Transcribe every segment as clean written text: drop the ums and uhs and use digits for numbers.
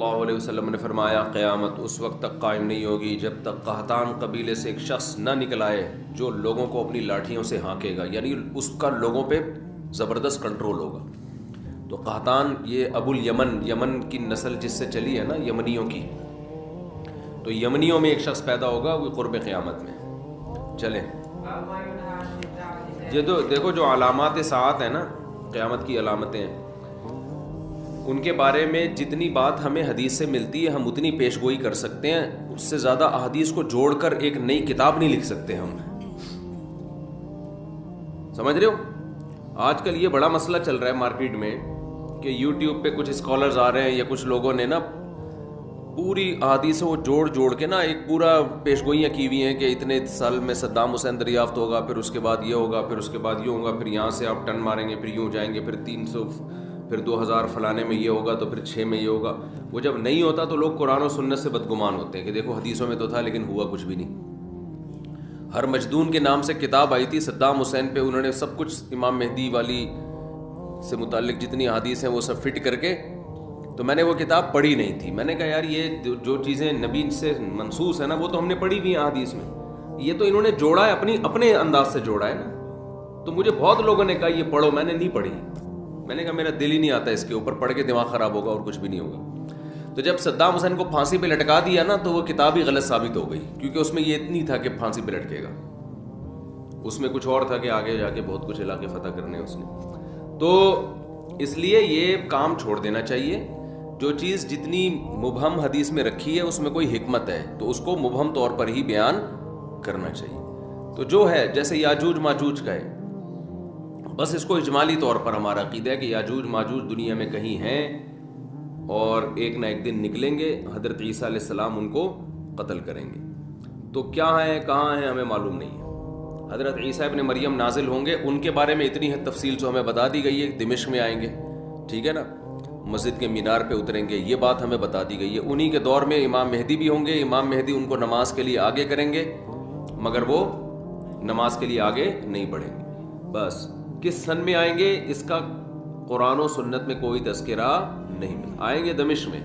اللہ علیہ وسلم نے فرمایا قیامت اس وقت تک قائم نہیں ہوگی جب تک قحطان قبیلے سے ایک شخص نہ نکل آئے جو لوگوں کو اپنی لاٹھیوں سے ہانکے گا، یعنی اس کا لوگوں پہ زبردست کنٹرول ہوگا۔ تو قحطان یہ ابو الیمن، یمن کی نسل جس سے چلی ہے نا، یمنیوں کی، تو یمنیوں میں ایک شخص پیدا ہوگا وہ قرب قیامت میں۔ چلیں یہ تو دیکھو جو علامات ساعت ہیں نا، قیامت کی علامتیں، ان کے بارے میں جتنی بات ہمیں حدیث سے ملتی ہے ہم اتنی پیش گوئی کر سکتے ہیں، اس سے زیادہ احادیث کو جوڑ کر ایک نئی کتاب نہیں لکھ سکتے ہم۔ سمجھ رہے ہو؟ آج کل یہ بڑا مسئلہ چل رہا ہے مارکیٹ میں کہ یوٹیوب پہ کچھ اسکالرز آ رہے ہیں یا کچھ لوگوں نے نا پوری احادیث وہ جوڑ کے نا ایک پورا پیش گوئیاں کی ہوئی ہیں کہ اتنے سال میں صدام حسین دریافت ہوگا، پھر اس کے بعد یہ ہوگا، پھر اس کے بعد یہ ہوگا، پھر یہاں سے آپ ٹن ماریں گے، پھر یوں جائیں گے، پھر 300، پھر 2000 فلانے میں یہ ہوگا، تو پھر 6 میں یہ ہوگا۔ وہ جب نہیں ہوتا تو لوگ قرآن و سنت سے بدگمان ہوتے ہیں کہ دیکھو حدیثوں میں تو تھا لیکن ہوا کچھ بھی نہیں۔ ہر مجدون کے نام سے کتاب آئی تھی صدام حسین پہ، انہوں نے سب کچھ امام مہدی والی سے متعلق جتنی حدیث ہیں وہ سب فٹ کر کے، تو میں نے وہ کتاب پڑھی نہیں تھی۔ میں نے کہا یار یہ جو چیزیں نبی سے منسوس ہیں نا وہ تو ہم نے پڑھی ہوئی ہیں حدیث میں، یہ تو انہوں نے جوڑا ہے اپنے انداز سے جوڑا ہے نا۔ تو مجھے بہت لوگوں نے کہا یہ پڑھو، میں نے نہیں پڑھی۔ میں نے کہا میرا دل ہی نہیں آتا اس کے اوپر، پڑھ کے دماغ خراب ہوگا اور کچھ بھی نہیں ہوگا۔ تو جب صدام حسین کو پھانسی پہ لٹکا دیا نا تو وہ کتاب ہی غلط ثابت ہو گئی، کیونکہ اس میں یہ اتنی تھا کہ پھانسی پہ لٹکے گا، اس میں کچھ اور تھا کہ آگے جا کے بہت کچھ علاقے فتح کرنے اس نے۔ تو اس لیے یہ کام چھوڑ دینا چاہیے۔ جو چیز جتنی مبہم حدیث میں رکھی ہے اس میں کوئی حکمت ہے تو اس کو مبہم طور پر ہی بیان کرنا چاہیے۔ تو جو ہے جیسے یاجوج ماجوج کا ہے، بس اس کو اجمالی طور پر ہمارا عقیدہ ہے کہ یاجوج ماجوج دنیا میں کہیں ہیں اور ایک نہ ایک دن نکلیں گے، حضرت عیسیٰ علیہ السلام ان کو قتل کریں گے۔ تو کیا ہیں کہاں ہیں ہمیں معلوم نہیں ہے۔ حضرت عیسیٰ ابن مریم نازل ہوں گے، ان کے بارے میں اتنی حد تفصیل جو ہمیں بتا دی گئی ہے، دمشق میں آئیں گے، ٹھیک ہے نا، مسجد کے مینار پہ اتریں گے، یہ بات ہمیں بتا دی گئی ہے۔ انہی کے دور میں امام مہدی بھی ہوں گے، امام مہدی ان کو نماز کے لیے آگے کریں گے مگر وہ نماز کے لیے آگے نہیں بڑھیں گے۔ بس کس سن میں آئیں گے اس کا قرآن و سنت میں کوئی تذکرہ نہیں ملا۔ آئیں گے دمشق میں،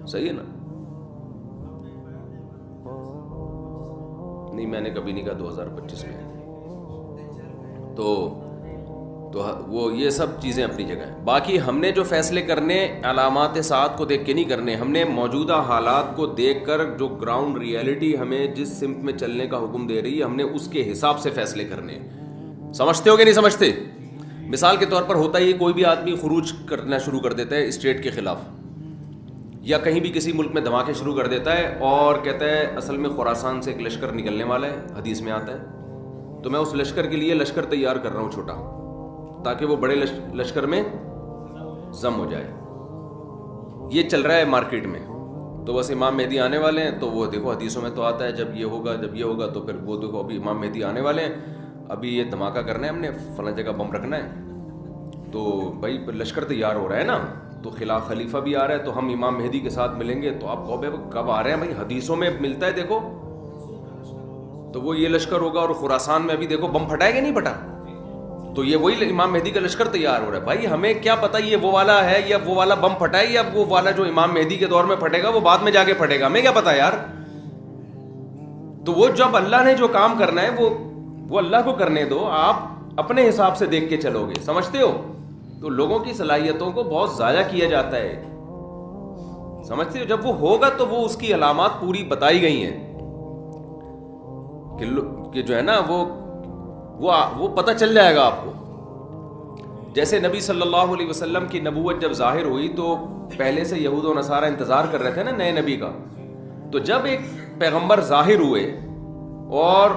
صحیح ہے نا؟ نہیں میں نے کبھی نہیں کہا 2025 میں۔ تو وہ یہ سب چیزیں اپنی جگہ ہیں۔ باقی ہم نے جو فیصلے کرنے علامات ساعت کو دیکھ کے نہیں کرنے، ہم نے موجودہ حالات کو دیکھ کر جو گراؤنڈ ریئلٹی ہمیں جس سمت میں چلنے کا حکم دے رہی ہے ہم نے اس کے حساب سے فیصلے کرنے۔ سمجھتے ہو کہ نہیں سمجھتے؟ مثال کے طور پر ہوتا ہی کوئی بھی آدمی خروج کرنا شروع کر دیتا ہے اسٹیٹ کے خلاف، یا کہیں بھی کسی ملک میں دھماکے شروع کر دیتا ہے اور کہتا ہے اصل میں خراسان سے ایک لشکر نکلنے والا ہے، حدیث میں آتا ہے، تو میں اس لشکر کے لیے لشکر تیار کر رہا ہوں چھوٹا، تاکہ وہ بڑے لشکر میں ضم ہو جائے۔ یہ چل رہا ہے مارکیٹ میں۔ تو بس امام مہدی آنے والے ہیں، تو وہ دیکھو حدیثوں میں تو آتا ہے جب یہ ہوگا تو پھر وہ دیکھو ابھی امام مہدی آنے والے ہیں، ابھی یہ دھماکہ کرنا ہے، ہم نے فلاں جگہ بم رکھنا ہے، تو بھائی لشکر تیار ہو رہا ہے نا، تو خلاف خلیفہ بھی آ رہا ہے، تو ہم امام مہدی کے ساتھ ملیں گے۔ تو آپ کہو بھائی کب آ رہے ہیں؟ بھائی حدیثوں میں ملتا ہے دیکھو، تو وہ یہ لشکر ہوگا، اور خراسان میں ابھی دیکھو بم پھٹائے کہ نہیں پھٹا، تو یہ وہی امام مہدی کا لشکر تیار ہو رہا ہے۔ بھائی ہمیں کیا پتہ یہ وہ والا ہے یا وہ والا بم پھٹائے یا وہ والا جو امام مہدی کے دور میں پھٹے گا وہ بعد میں جا کے پھٹے گا، ہمیں کیا پتہ یار۔ تو وہ جب اللہ نے جو کام کرنا ہے وہ اللہ کو کرنے دو، آپ اپنے حساب سے دیکھ کے چلو گے، سمجھتے ہو؟ تو لوگوں کی صلاحیتوں کو بہت ضائع کیا جاتا ہے، سمجھتے ہو؟ جب وہ ہوگا تو وہ اس کی علامات پوری بتائی گئی ہیں کہ جو ہے نا وہ پتہ چل جائے گا آپ کو۔ جیسے نبی صلی اللہ علیہ وسلم کی نبوت جب ظاہر ہوئی تو پہلے سے یہود و نصارہ انتظار کر رہے تھے نا نئے نبی کا، تو جب ایک پیغمبر ظاہر ہوئے اور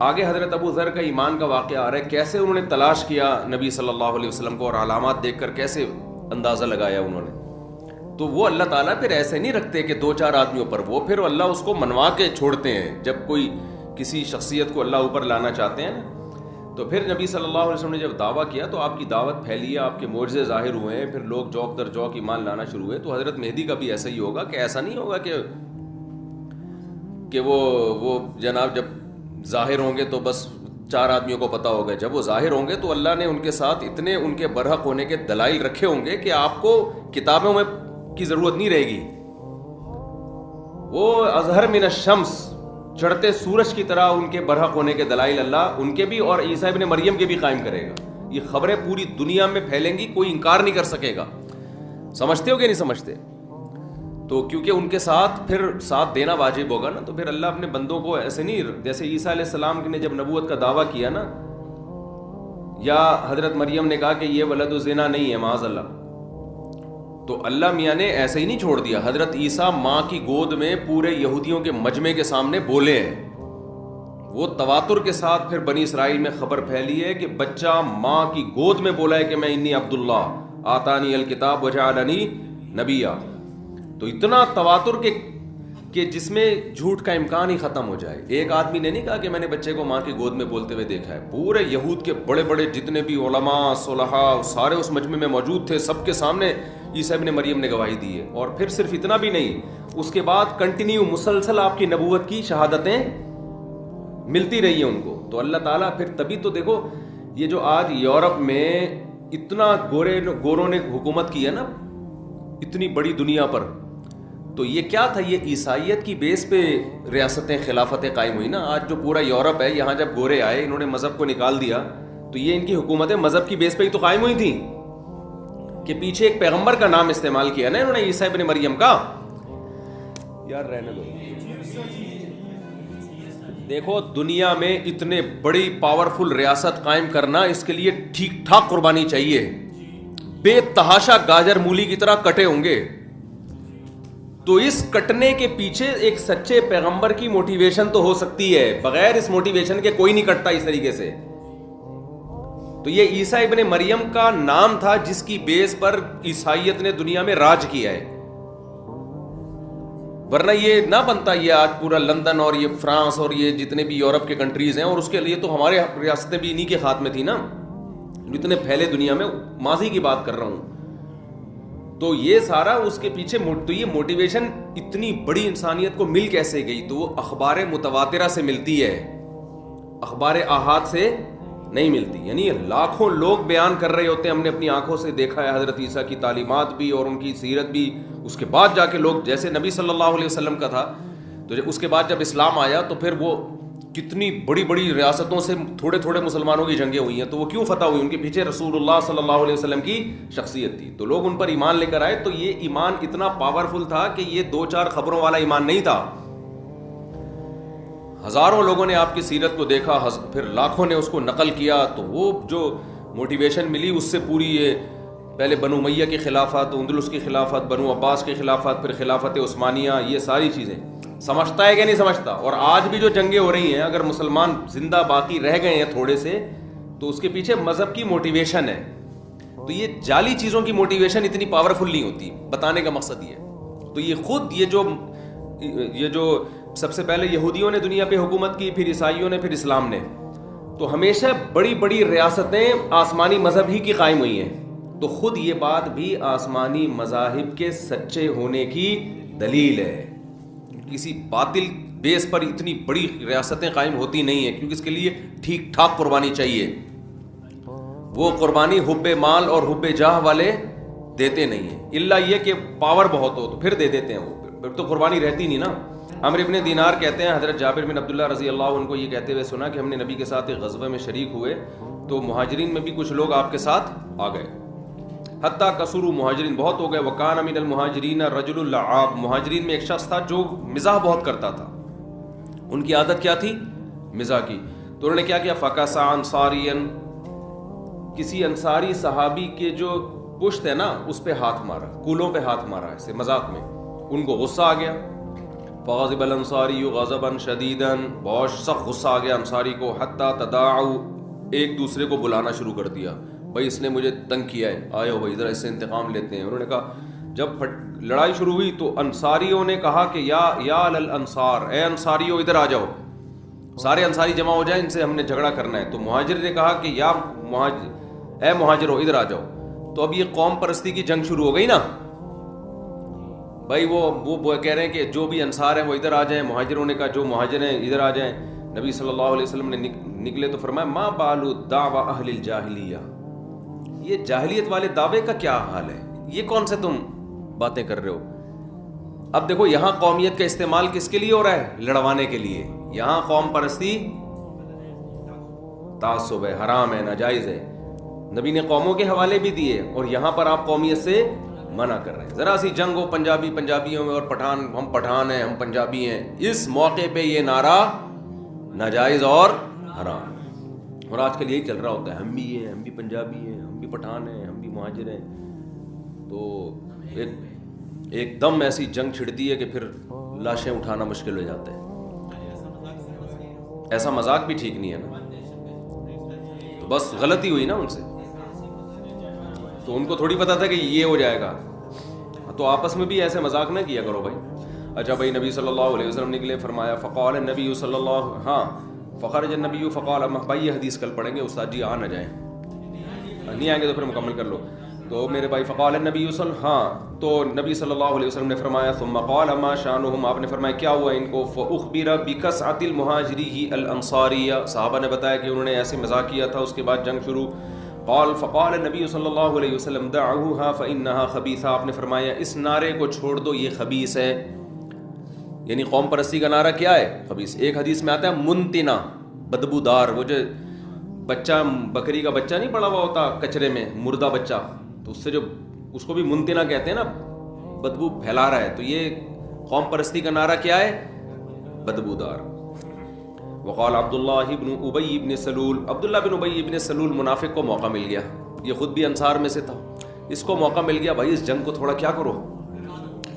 آگے حضرت ابو ذر کا ایمان کا واقعہ آ رہا ہے، کیسے انہوں نے تلاش کیا نبی صلی اللہ علیہ وسلم کو اور علامات دیکھ کر کیسے اندازہ لگایا انہوں نے۔ تو وہ اللہ تعالیٰ پھر ایسے نہیں رکھتے کہ 2-4 آدمیوں پر، وہ پھر اللہ اس کو منوا کے چھوڑتے ہیں جب کوئی کسی شخصیت کو اللہ اوپر لانا چاہتے ہیں نا۔ تو پھر نبی صلی اللہ علیہ وسلم نے جب دعویٰ کیا تو آپ کی دعوت پھیلی، آپ کے معجزے ظاہر ہوئے ہیں، پھر لوگ جوک در جوک ایمان لانا شروع ہوئے۔ تو حضرت مہدی کا بھی ایسا ہی ہوگا کہ ایسا نہیں ہوگا کہ وہ جناب جب ظاہر ہوں گے تو بس 4 آدمیوں کو پتہ ہوگا۔ جب وہ ظاہر ہوں گے تو اللہ نے ان کے ساتھ اتنے ان کے برحق ہونے کے دلائل رکھے ہوں گے کہ آپ کو کتابوں میں کی ضرورت نہیں رہے گی. وہ اظہر من الشمس، چڑھتے سورج کی طرح ان کے برحق ہونے کے دلائل اللہ ان کے بھی اور عیسیٰ ابن مریم کے بھی قائم کرے گا. یہ خبریں پوری دنیا میں پھیلیں گی، کوئی انکار نہیں کر سکے گا. سمجھتے ہو کہ نہیں سمجھتے؟ تو کیونکہ ان کے ساتھ پھر ساتھ دینا واجب ہوگا نا، تو پھر اللہ اپنے بندوں کو ایسے نہیں، جیسے عیسیٰ علیہ السلام نے جب نبوت کا دعویٰ کیا نا، یا حضرت مریم نے کہا کہ یہ ولد الزنا نہیں ہے معاذ اللہ، تو اللہ میاں نے ایسے ہی نہیں چھوڑ دیا. حضرت عیسیٰ ماں کی گود میں پورے یہودیوں کے مجمع کے سامنے بولے ہیں. وہ تواتر کے ساتھ پھر بنی اسرائیل میں خبر پھیلی ہے کہ بچہ ماں کی گود میں بولا ہے کہ میں انی عبداللہ آتانی الکتاب وجعلنی نبیا. تو اتنا تواتر کہ جس میں جھوٹ کا امکان ہی ختم ہو جائے. ایک آدمی نے نہیں کہا کہ میں نے بچے کو ماں کی گود میں بولتے ہوئے دیکھا ہے. پورے یہود کے بڑے بڑے جتنے بھی علماء صلحاء سارے اس مجمع میں موجود تھے، سب کے سامنے عیسیٰ ابن مریم نے گواہی دی ہے. اور پھر صرف اتنا بھی نہیں، اس کے بعد کنٹینیو مسلسل آپ کی نبوت کی شہادتیں ملتی رہی ہیں ان کو. تو اللہ تعالیٰ پھر تبھی تو دیکھو یہ جو آج یورپ میں اتنا گوروں نے حکومت کی ہے نا اتنی بڑی دنیا پر، تو یہ کیا تھا؟ یہ عیسائیت کی بیس پہ ریاستیں خلافتیں قائم ہوئی نا. آج جو پورا یورپ ہے، یہاں جب گورے آئے انہوں نے مذہب کو نکال دیا، تو یہ ان کی حکومتیں مذہب کی بیس پہ ہی تو قائم ہوئی تھیں کہ پیچھے ایک پیغمبر کا نام استعمال کیا نا انہوں نے، عیسیٰ ابن مریم کا. یار رہنے دو. دیکھو دنیا میں اتنے بڑی پاورفل ریاست قائم کرنا، اس کے لیے ٹھیک ٹھاک قربانی چاہیے. بے تحاشا گاجر مولی کی طرح کٹے ہوں گے. تو اس کٹنے کے پیچھے ایک سچے پیغمبر کی موٹیویشن تو ہو سکتی ہے، بغیر اس موٹیویشن کے کوئی نہیں کٹتا اس طریقے سے. تو یہ عیسیٰ ابن مریم کا نام تھا جس کی بیس پر عیسائیت نے دنیا میں راج کیا ہے. ورنہ یہ نہ بنتا یہ آج پورا لندن اور یہ فرانس اور یہ جتنے بھی یورپ کے کنٹریز ہیں، اور اس کے لیے تو ہمارے ریاستیں بھی انہی کے ہاتھ میں تھی نا، اتنے پھیلے دنیا میں. ماضی کی بات کر رہا ہوں. تو یہ سارا اس کے پیچھے تو یہ موٹیویشن اتنی بڑی انسانیت کو مل کیسے گئی؟ تو وہ اخبار متواترہ سے ملتی ہے، اخبار آحاد سے نہیں ملتی. یعنی لاکھوں لوگ بیان کر رہے ہوتے ہیں ہم نے اپنی آنکھوں سے دیکھا ہے حضرت عیسیٰ کی تعلیمات بھی اور ان کی سیرت بھی. اس کے بعد جا کے لوگ، جیسے نبی صلی اللہ علیہ وسلم کا تھا، تو اس کے بعد جب اسلام آیا تو پھر وہ کتنی بڑی بڑی ریاستوں سے تھوڑے تھوڑے مسلمانوں کی جنگیں ہوئی ہیں. تو وہ کیوں فتح ہوئی؟ ان کے پیچھے رسول اللہ صلی اللہ علیہ وسلم کی شخصیت تھی. تو لوگ ان پر ایمان لے کر آئے. تو یہ ایمان اتنا پاورفل تھا کہ یہ دو چار خبروں والا ایمان نہیں تھا. ہزاروں لوگوں نے آپ کی سیرت کو دیکھا، پھر لاکھوں نے اس کو نقل کیا. تو وہ جو موٹیویشن ملی اس سے پوری یہ پہلے بنو امیہ کی خلافت، اندلس کی خلافت، بنو عباس کی خلافت، پھر خلافت عثمانیہ، یہ ساری چیزیں سمجھتا ہے کہ نہیں سمجھتا؟ اور آج بھی جو جنگیں ہو رہی ہیں، اگر مسلمان زندہ باقی رہ گئے ہیں تھوڑے سے، تو اس کے پیچھے مذہب کی موٹیویشن ہے. تو یہ جعلی چیزوں کی موٹیویشن اتنی پاورفل نہیں ہوتی. بتانے کا مقصد یہ ہے. تو یہ خود یہ جو سب سے پہلے یہودیوں نے دنیا پہ حکومت کی، پھر عیسائیوں نے، پھر اسلام نے، تو ہمیشہ بڑی بڑی ریاستیں آسمانی مذہب ہی کی قائم ہوئی ہیں. تو خود یہ بات بھی آسمانی مذاہب کے سچے ہونے کی دلیل ہے. کسی باطل بیس پر اتنی بڑی ریاستیں قائم ہوتی نہیں ہیں، کیونکہ اس کے لیے ٹھیک ٹھاک قربانی چاہیے. وہ قربانی حب مال اور حب جاہ والے دیتے نہیں ہیں، الا یہ کہ پاور بہت ہو تو پھر دے دیتے ہیں. وہ پھر تو قربانی رہتی نہیں نا. عمرو ابن دینار کہتے ہیں حضرت جابر بن عبداللہ رضی اللہ عنہ کو یہ کہتے ہوئے سنا کہ ہم نے نبی کے ساتھ ایک غزوے میں شریک ہوئے تو مہاجرین میں بھی کچھ لوگ آپ کے ساتھ آ گئے، حتیٰ کثروا، مہاجرین بہت ہو گئے. وکان من المہاجرین رجل اللعاب، مہاجرین میں ایک شخص تھا جو مزاح بہت کرتا تھا. ان کی عادت کیا تھی؟ مزاح کی. تو انہوں نے کیا کیا؟ فکسا انصاریا، کسی انصاری صحابی کے جو پشت ہے نا اس پہ ہاتھ مارا، کولوں پہ ہاتھ مارا ایسے مذاق میں. ان کو غصہ آ گیا. فغضب الانصاری غضبا شدیدا، بہت سخت غصہ آ گیا انصاری کو. حتیٰ تداعوا، ایک دوسرے کو بلانا شروع کر دیا، بھائی اس نے مجھے تنگ کیا ہے، آئے ہو بھائی ذرا اس سے انتقام لیتے ہیں. انہوں نے کہا، جب لڑائی شروع ہوئی تو انصاریوں نے کہا کہ یا الانصار، اے انصاریوں ادھر آ جاؤ. سارے انصاری جمع ہو جائیں، ان سے ہم نے جھگڑا کرنا ہے. تو مہاجر نے کہا کہ اے مہاجروں ادھر آ جاؤ. تو اب یہ قوم پرستی کی جنگ شروع ہو گئی نا بھائی. وہ کہہ رہے ہیں کہ جو بھی انصار ہیں وہ ادھر آ جائیں. مہاجروں نے کہا جو مہاجر ہیں ادھر آ جائیں. نبی صلی اللہ علیہ وسلم نے نکلے تو فرمایا، ما بال دعوی اہل الجاہلیہ، یہ جاہلیت والے دعوے کا کیا حال ہے؟ یہ کون سے تم باتیں کر رہے ہو. اب دیکھو یہاں قومیت کا استعمال کس کے لیے ہو رہا ہے؟ لڑوانے کے لیے. یہاں قوم پرستی تعصب ہے, حرام ہے, ناجائز ہے. نبی نے قوموں کے حوالے بھی دیے, اور یہاں پر آپ قومیت سے منع کر رہے ہیں. ذرا سی جنگ ہو پنجابیوں میں اور ہم پٹھان ہیں, ہم پنجابی ہیں, اس موقع پہ یہ نعرہ ناجائز اور حرام. اور آج کل یہی چل رہا ہوتا ہے, ہم بھی ہیں, ہم بھی پنجابی ہیں, ہم بھی پٹھان ہیں, ہم بھی مہاجر ہیں. تو ایک دم ایسی جنگ چھڑتی ہے کہ پھر لاشیں اٹھانا مشکل ہو جاتا ہے. ایسا مذاق بھی ٹھیک نہیں ہے نا. تو بس غلطی ہوئی نا ان سے, تو ان کو تھوڑی پتا تھا کہ یہ ہو جائے گا. تو آپس میں بھی ایسے مذاق نہ کیا کرو بھائی. اچھا بھائی, نبی صلی اللہ علیہ وسلم نے کے لیے فرمایا, فقال النبی صلی اللہ, ہاں فخرج النبی فقال, بھائی یہ حدیث کل پڑھیں گے, استاد جی آ نہ جائیں, نہیں آئیں گے تو پھر مکمل کر لو. تو میرے بھائی فقال النبی ہاں, تو نبی صلی اللہ علیہ وسلم نے فرمایا, ثم قال ما شانهم, آپ نے فرمایا کیا ہوا ان کو, فاخبر بکسعۃ المہاجری الانصاریہ, صحابہ نے بتایا کہ انہوں نے ایسے مذاق کیا تھا, اس کے بعد جنگ شروع. فقال النبی صلی اللہ علیہ وسلم دعوها فانها خبیثہ, آپ نے فرمایا اس نعرے کو چھوڑ دو, یہ خبیث ہے. یعنی قوم پرستی کا نعرہ کیا ہے؟ خبیث. ایک حدیث میں آتا ہے منتنا, بدبودار, وہ جو بچہ بکری کا بچہ نہیں پڑا ہوا ہوتا کچرے میں, مردہ بچہ, تو اس سے جو اس کو بھی منتنا کہتے ہیں نا, بدبو پھیلا رہا ہے. تو یہ قوم پرستی کا نعرہ کیا ہے؟ بدبودار. وقال عبداللہ بن ابی بن سلول, عبداللہ بن ابی بن سلول منافق کو موقع مل گیا, یہ خود بھی انصار میں سے تھا, اس کو موقع مل گیا, بھائی اس جنگ کو تھوڑا کیا کرو,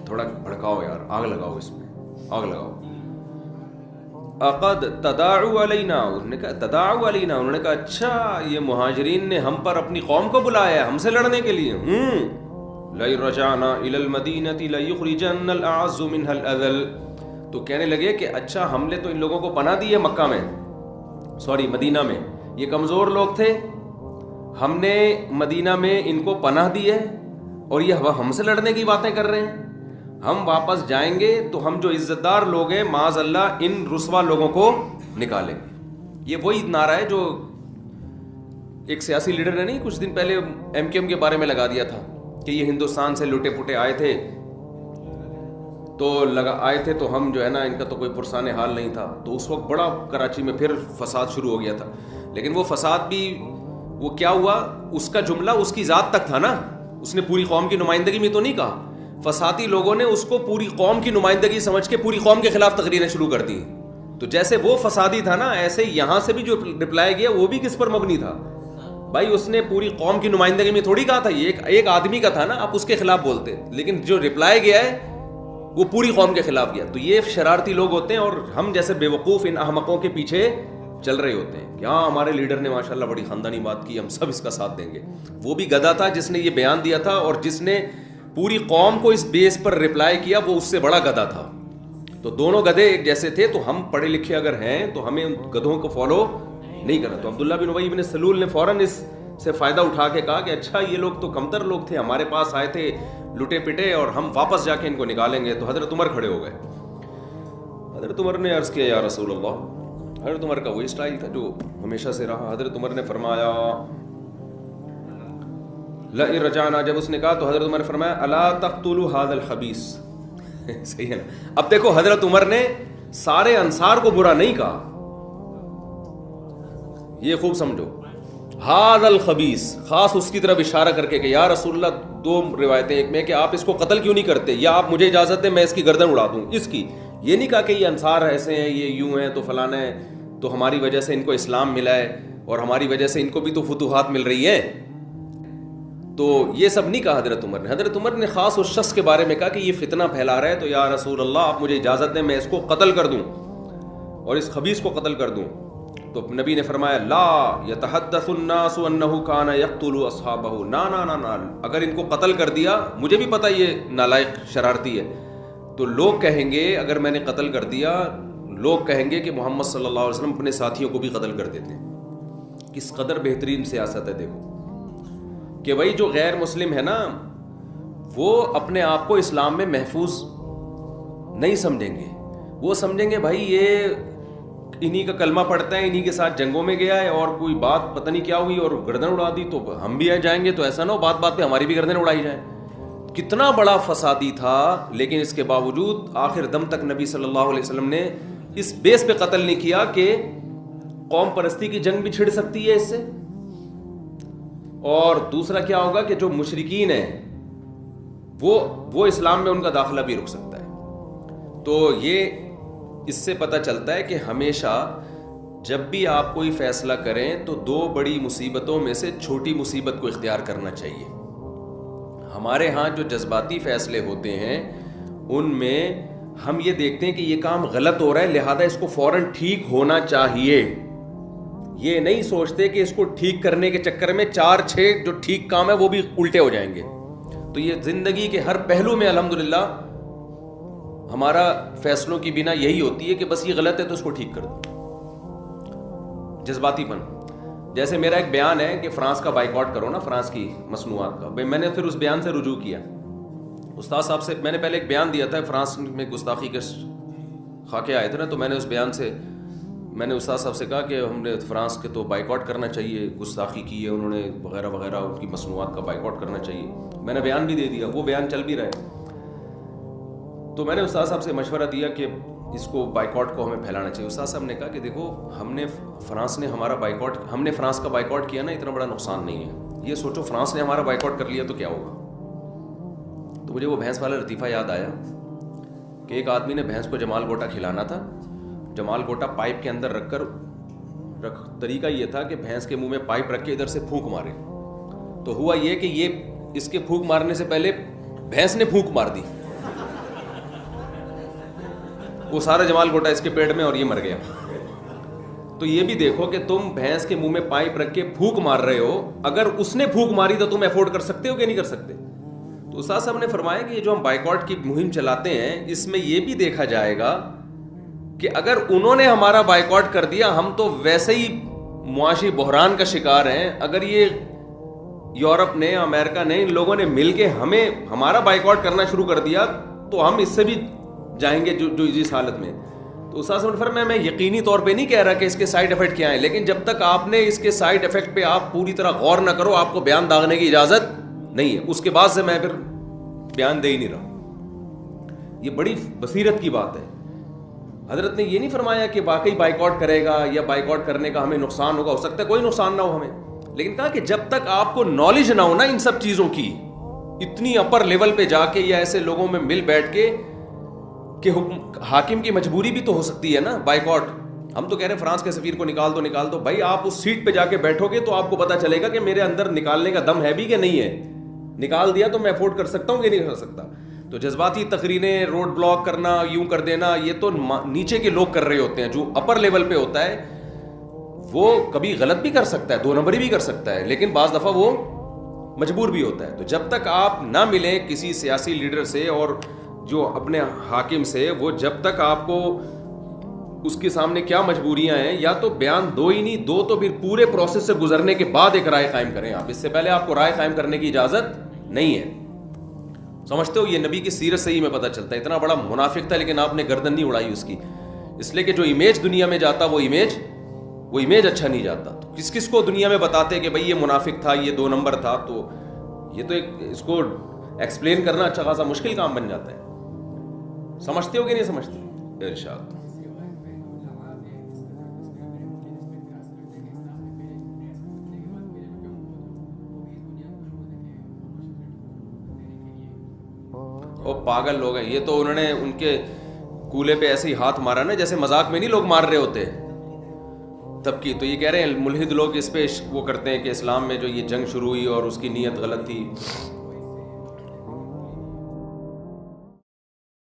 تھوڑا بھڑکاؤ یار, آگ لگاؤ اس میں, آگ لگاؤ. اقد تداعوا علینا, انہوں نے کہا تداعوا علینا, انہوں نے کہا اچھا یہ مہاجرین نے ہم پر اپنی قوم کو بلایا ہے ہم سے لڑنے کے لیے. لئن رجعنا الی المدینۃ لیخرجن الاعز منها الاذل, تو کہنے لگے کہ اچھا ہم نے تو ان لوگوں کو پناہ دی ہے مکہ میں, مدینہ میں, یہ کمزور لوگ تھے, ہم نے مدینہ میں ان کو پناہ دی ہے, اور یہ ہم سے لڑنے کی باتیں کر رہے ہیں. ہم واپس جائیں گے تو ہم جو عزت دار لوگ ہیں معاذ اللہ ان رسوا لوگوں کو نکالیں گے. یہ وہی نعرہ ہے جو ایک سیاسی لیڈر نے نہیں کچھ دن پہلے ایم کیو ایم کے بارے میں لگا دیا تھا کہ یہ ہندوستان سے لوٹے پھوٹے آئے تھے, تو آئے تھے تو ہم جو ہے نا ان کا تو کوئی پرسان حال نہیں تھا. تو اس وقت بڑا کراچی میں پھر فساد شروع ہو گیا تھا, لیکن وہ فساد بھی وہ کیا ہوا, اس کا جملہ اس کی ذات تک تھا نا, اس نے پوری قوم کی نمائندگی میں تو نہیں کہا. فسادی لوگوں نے اس کو پوری قوم کی نمائندگی سمجھ کے پوری قوم کے خلاف تقریریں شروع کر دی. تو جیسے وہ فسادی تھا نا, ایسے یہاں سے بھی جو رپلائی گیا وہ بھی کس پر مبنی تھا بھائی, اس نے پوری قوم کی نمائندگی میں تھوڑی کہا تھا, یہ ایک آدمی کا تھا نا, آپ اس کے خلاف بولتے, لیکن جو رپلائی گیا ہے وہ پوری قوم کے خلاف گیا. تو یہ شرارتی لوگ ہوتے ہیں, اور ہم جیسے بیوقوف ان احمقوں کے پیچھے چل رہے ہوتے ہیں کہ ہاں ہمارے لیڈر نے ماشاءاللہ بڑی خاندانی بات کی, ہم سب اس کا ساتھ دیں گے. وہ بھی گدھا تھا جس نے یہ بیان دیا تھا, اور جس نے پوری قوم کو اس بیس پر رپلائی کیا وہ اس سے بڑا گدھا تھا. تو دونوں گدھے ایک جیسے تھے, تو ہم پڑھے لکھے اگر ہیں تو ہمیں ان گدھوں کو فالو نہیں کرنا. تو عبداللہ بن ابی بن سلول نے فوراً اس سے فائدہ اٹھا کے کہا کہ اچھا یہ لوگ تو کمتر لوگ تھے, ہمارے پاس آئے تھے لٹے پٹے, اور ہم واپس جا کے ان کو نکالیں گے. تو حضرت عمر کھڑے ہو گئے. حضرت عمر نے عرض کیا یا رسول اللہ, حضرت عمر کا وہی سٹائل تھا جو ہمیشہ سے رہا. حضرت عمر نے فرمایا لئن رجعنا, جب اس نے کہا تو حضرت عمر نے فرمایا الا تقتلوا هذا الخبيث. صحیح ہے نا. اب دیکھو حضرت عمر نے سارے انصار کو برا نہیں کہا, یہ خوب سمجھو, هذا الخبيث خاص اس کی طرف اشارہ کر کے کہ یا رسول اللہ, دو روایتیں, ایک میں کہ آپ اس کو قتل کیوں نہیں کرتے, یا آپ مجھے اجازت دیں میں اس کی گردن اڑا دوں اس کی. یہ نہیں کہا کہ یہ انصار ایسے ہیں, یہ یوں ہیں, تو فلانا ہے, تو ہماری وجہ سے ان کو اسلام ملا ہے, اور ہماری وجہ سے ان کو بھی تو فتوحات مل رہی ہیں. تو یہ سب نہیں کہا حضرت عمر نے. حضرت عمر نے خاص اس شخص کے بارے میں کہا کہ یہ فتنہ پھیلا رہا ہے, تو یا رسول اللہ آپ مجھے اجازت دیں میں اس کو قتل کر دوں, اور اس خبیث کو قتل کر دوں. تو نبی نے فرمایا لا یتحدث الناس انه كان يقتل اصحابه, نا, اگر ان کو قتل کر دیا, مجھے بھی پتہ یہ نالائق شرارتی ہے, تو لوگ کہیں گے اگر میں نے قتل کر دیا, لوگ کہیں گے کہ محمد صلی اللہ علیہ وسلم اپنے ساتھیوں کو بھی قتل کر دیتے ہیں. کس قدر بہترین سیاست ہے دیکھو, کہ بھائی جو غیر مسلم ہے نا وہ اپنے آپ کو اسلام میں محفوظ نہیں سمجھیں گے, وہ سمجھیں گے بھائی یہ انہی کا کلمہ پڑھتا ہے, انہی کے ساتھ جنگوں میں گیا ہے, اور کوئی بات پتہ نہیں کیا ہوئی اور گردن اڑا دی, تو ہم بھی آ جائیں گے, تو ایسا نہ ہو بات بات پہ ہماری بھی گردن اڑائی جائیں. کتنا بڑا فسادی تھا، لیکن اس کے باوجود آخر دم تک نبی صلی اللہ علیہ وسلم نے اس بیس پہ قتل نہیں کیا کہ قوم پرستی کی جنگ بھی چھڑ سکتی ہے اس سے، اور دوسرا کیا ہوگا کہ جو مشرکین ہیں وہ اسلام میں ان کا داخلہ بھی رک سکتا ہے۔ تو یہ اس سے پتہ چلتا ہے کہ ہمیشہ جب بھی آپ کوئی فیصلہ کریں تو دو بڑی مصیبتوں میں سے چھوٹی مصیبت کو اختیار کرنا چاہیے۔ ہمارے ہاں جو جذباتی فیصلے ہوتے ہیں ان میں ہم یہ دیکھتے ہیں کہ یہ کام غلط ہو رہا ہے، لہذا اس کو فوراً ٹھیک ہونا چاہیے، یہ نہیں سوچتے کہ اس کو ٹھیک کرنے کے چکر میں 4-6 جو ٹھیک کام ہے وہ بھی الٹے ہو جائیں گے۔ تو یہ زندگی کے ہر پہلو میں الحمدللہ ہمارا فیصلوں کی بنا یہی ہوتی ہے کہ بس یہ غلط ہے تو اس کو ٹھیک کر دو۔ جذباتی پن، جیسے میرا ایک بیان ہے کہ فرانس کا بائیکاٹ کرو نا، فرانس کی مصنوعات کا، میں نے پھر اس بیان سے رجوع کیا۔ استاد صاحب سے میں نے پہلے ایک بیان دیا تھا، فرانس میں گستاخی کے خاکے آئے تھے نا، تو میں نے اس بیان سے میں نے استاد صاحب سے کہا کہ ہم نے فرانس کے تو بائیکاٹ کرنا چاہیے، گستاخی کی ہے انہوں نے وغیرہ وغیرہ، ان کی مصنوعات کا بائیکاٹ کرنا چاہیے۔ میں نے بیان بھی دے دیا، وہ بیان چل بھی رہا ہے۔ تو میں نے استاد صاحب سے مشورہ دیا کہ اس کو بائیکاٹ کو ہمیں پھیلانا چاہیے۔ استاد صاحب نے کہا کہ دیکھو ہم نے فرانس کا بائیکاٹ کیا نا، اتنا بڑا نقصان نہیں ہے، یہ سوچو فرانس نے ہمارا بائیکاٹ کر لیا تو کیا ہوگا۔ تو مجھے وہ بھینس والا لطیفہ یاد آیا کہ ایک آدمی نے بھینس کو جمال گوٹا کھلانا تھا، جمال گوٹا پائپ کے اندر رکھ کر طریقہ یہ تھا کہ بھینس کے منہ میں پائپ رکھ کے ادھر سے پھونک مارے۔ تو ہوا یہ کہ یہ اس کے پھونک مارنے سے پہلے بھینس نے پھونک مار دی، وہ سارا جمال گوٹا اس کے پیٹ میں اور یہ مر گیا۔ تو یہ بھی دیکھو کہ تم بھینس کے منہ میں پائپ رکھ کے پھونک مار رہے ہو، اگر اس نے پھونک ماری تو تم افورڈ کر سکتے ہو کہ نہیں کر سکتے؟ تو استاد صاحب نے فرمایا کہ یہ جو ہم بائیکاٹ کی مہم چلاتے ہیں اس میں یہ بھی دیکھا جائے گا کہ اگر انہوں نے ہمارا بائیکاٹ کر دیا ہم تو ویسے ہی معاشی بحران کا شکار ہیں۔ اگر یہ یورپ نے، امریکہ نے، ان لوگوں نے مل کے ہمارا بائیکاٹ کرنا شروع کر دیا تو ہم اس سے بھی جائیں گے جو اس حالت میں۔ تو استاد صاحب نے فرمایا میں یقینی طور پہ نہیں کہہ رہا کہ اس کے سائیڈ افیکٹ کیا ہیں، لیکن جب تک آپ نے اس کے سائیڈ افیکٹ پہ آپ پوری طرح غور نہ کرو آپ کو بیان داغنے کی اجازت نہیں ہے۔ اس کے بعد سے میں پھر بیان دے ہی نہیں رہا۔ یہ بڑی بصیرت کی بات ہے۔ حضرت نے یہ نہیں فرمایا کہ واقعی بائیکاٹ کرے گا یا بائیکاٹ کرنے کا ہمیں نقصان ہوگا، ہو سکتا ہے کوئی نقصان نہ ہو ہمیں، لیکن کہا کہ جب تک آپ کو نالج نہ ہو نا ان سب چیزوں کی، اتنی اپر لیول پہ جا کے یا ایسے لوگوں میں مل بیٹھ کے کہ حاکم کی مجبوری بھی تو ہو سکتی ہے نا بائیکاٹ۔ ہم تو کہہ رہے ہیں فرانس کے سفیر کو نکال دو، بھائی آپ اس سیٹ پہ جا کے بیٹھو گے تو آپ کو پتا چلے گا کہ میرے اندر نکالنے کا دم ہے بھی کہ نہیں ہے۔ نکال دیا تو میں افورڈ کر سکتا ہوں کہ نہیں کر سکتا۔ تو جذباتی تقریریں، روڈ بلاک کرنا، یوں کر دینا، یہ تو نیچے کے لوگ کر رہے ہوتے ہیں۔ جو اپر لیول پہ ہوتا ہے وہ کبھی غلط بھی کر سکتا ہے، 2 نمبری بھی کر سکتا ہے، لیکن بعض دفعہ وہ مجبور بھی ہوتا ہے۔ تو جب تک آپ نہ ملیں کسی سیاسی لیڈر سے اور جو اپنے حاکم سے، وہ جب تک آپ کو اس کے سامنے کیا مجبوریاں ہیں، یا تو بیان دو ہی نہیں، دو تو پھر پورے پروسیس سے گزرنے کے بعد ایک رائے قائم کریں آپ۔ اس سے پہلے آپ کو رائے قائم کرنے کی اجازت نہیں ہے۔ سمجھتے ہو یہ نبی کی سیرت سے ہی میں پتہ چلتا ہے، اتنا بڑا منافق تھا لیکن آپ نے گردن نہیں اڑائی اس کی، اس لیے کہ جو امیج دنیا میں جاتا وہ امیج اچھا نہیں جاتا۔ تو کس کو دنیا میں بتاتے کہ بھئی یہ منافق تھا، یہ 2 نمبر تھا، تو یہ تو اس کو ایکسپلین کرنا اچھا خاصا مشکل کام بن جاتا ہے۔ سمجھتے ہو کہ نہیں سمجھتے؟ ارشاد۔ پاگل لوگ ہیں یہ، تو انہوں نے ان کے کولے پہ ایسے ہی ہاتھ مارا نا جیسے مذاق میں نہیں لوگ مار رہے ہوتے تب کی۔ تو یہ کہہ رہے ہیں ملحد لوگ اس پہ وہ کرتے ہیں کہ اسلام میں جو یہ جنگ شروع ہوئی اور اس کی نیت غلط تھی،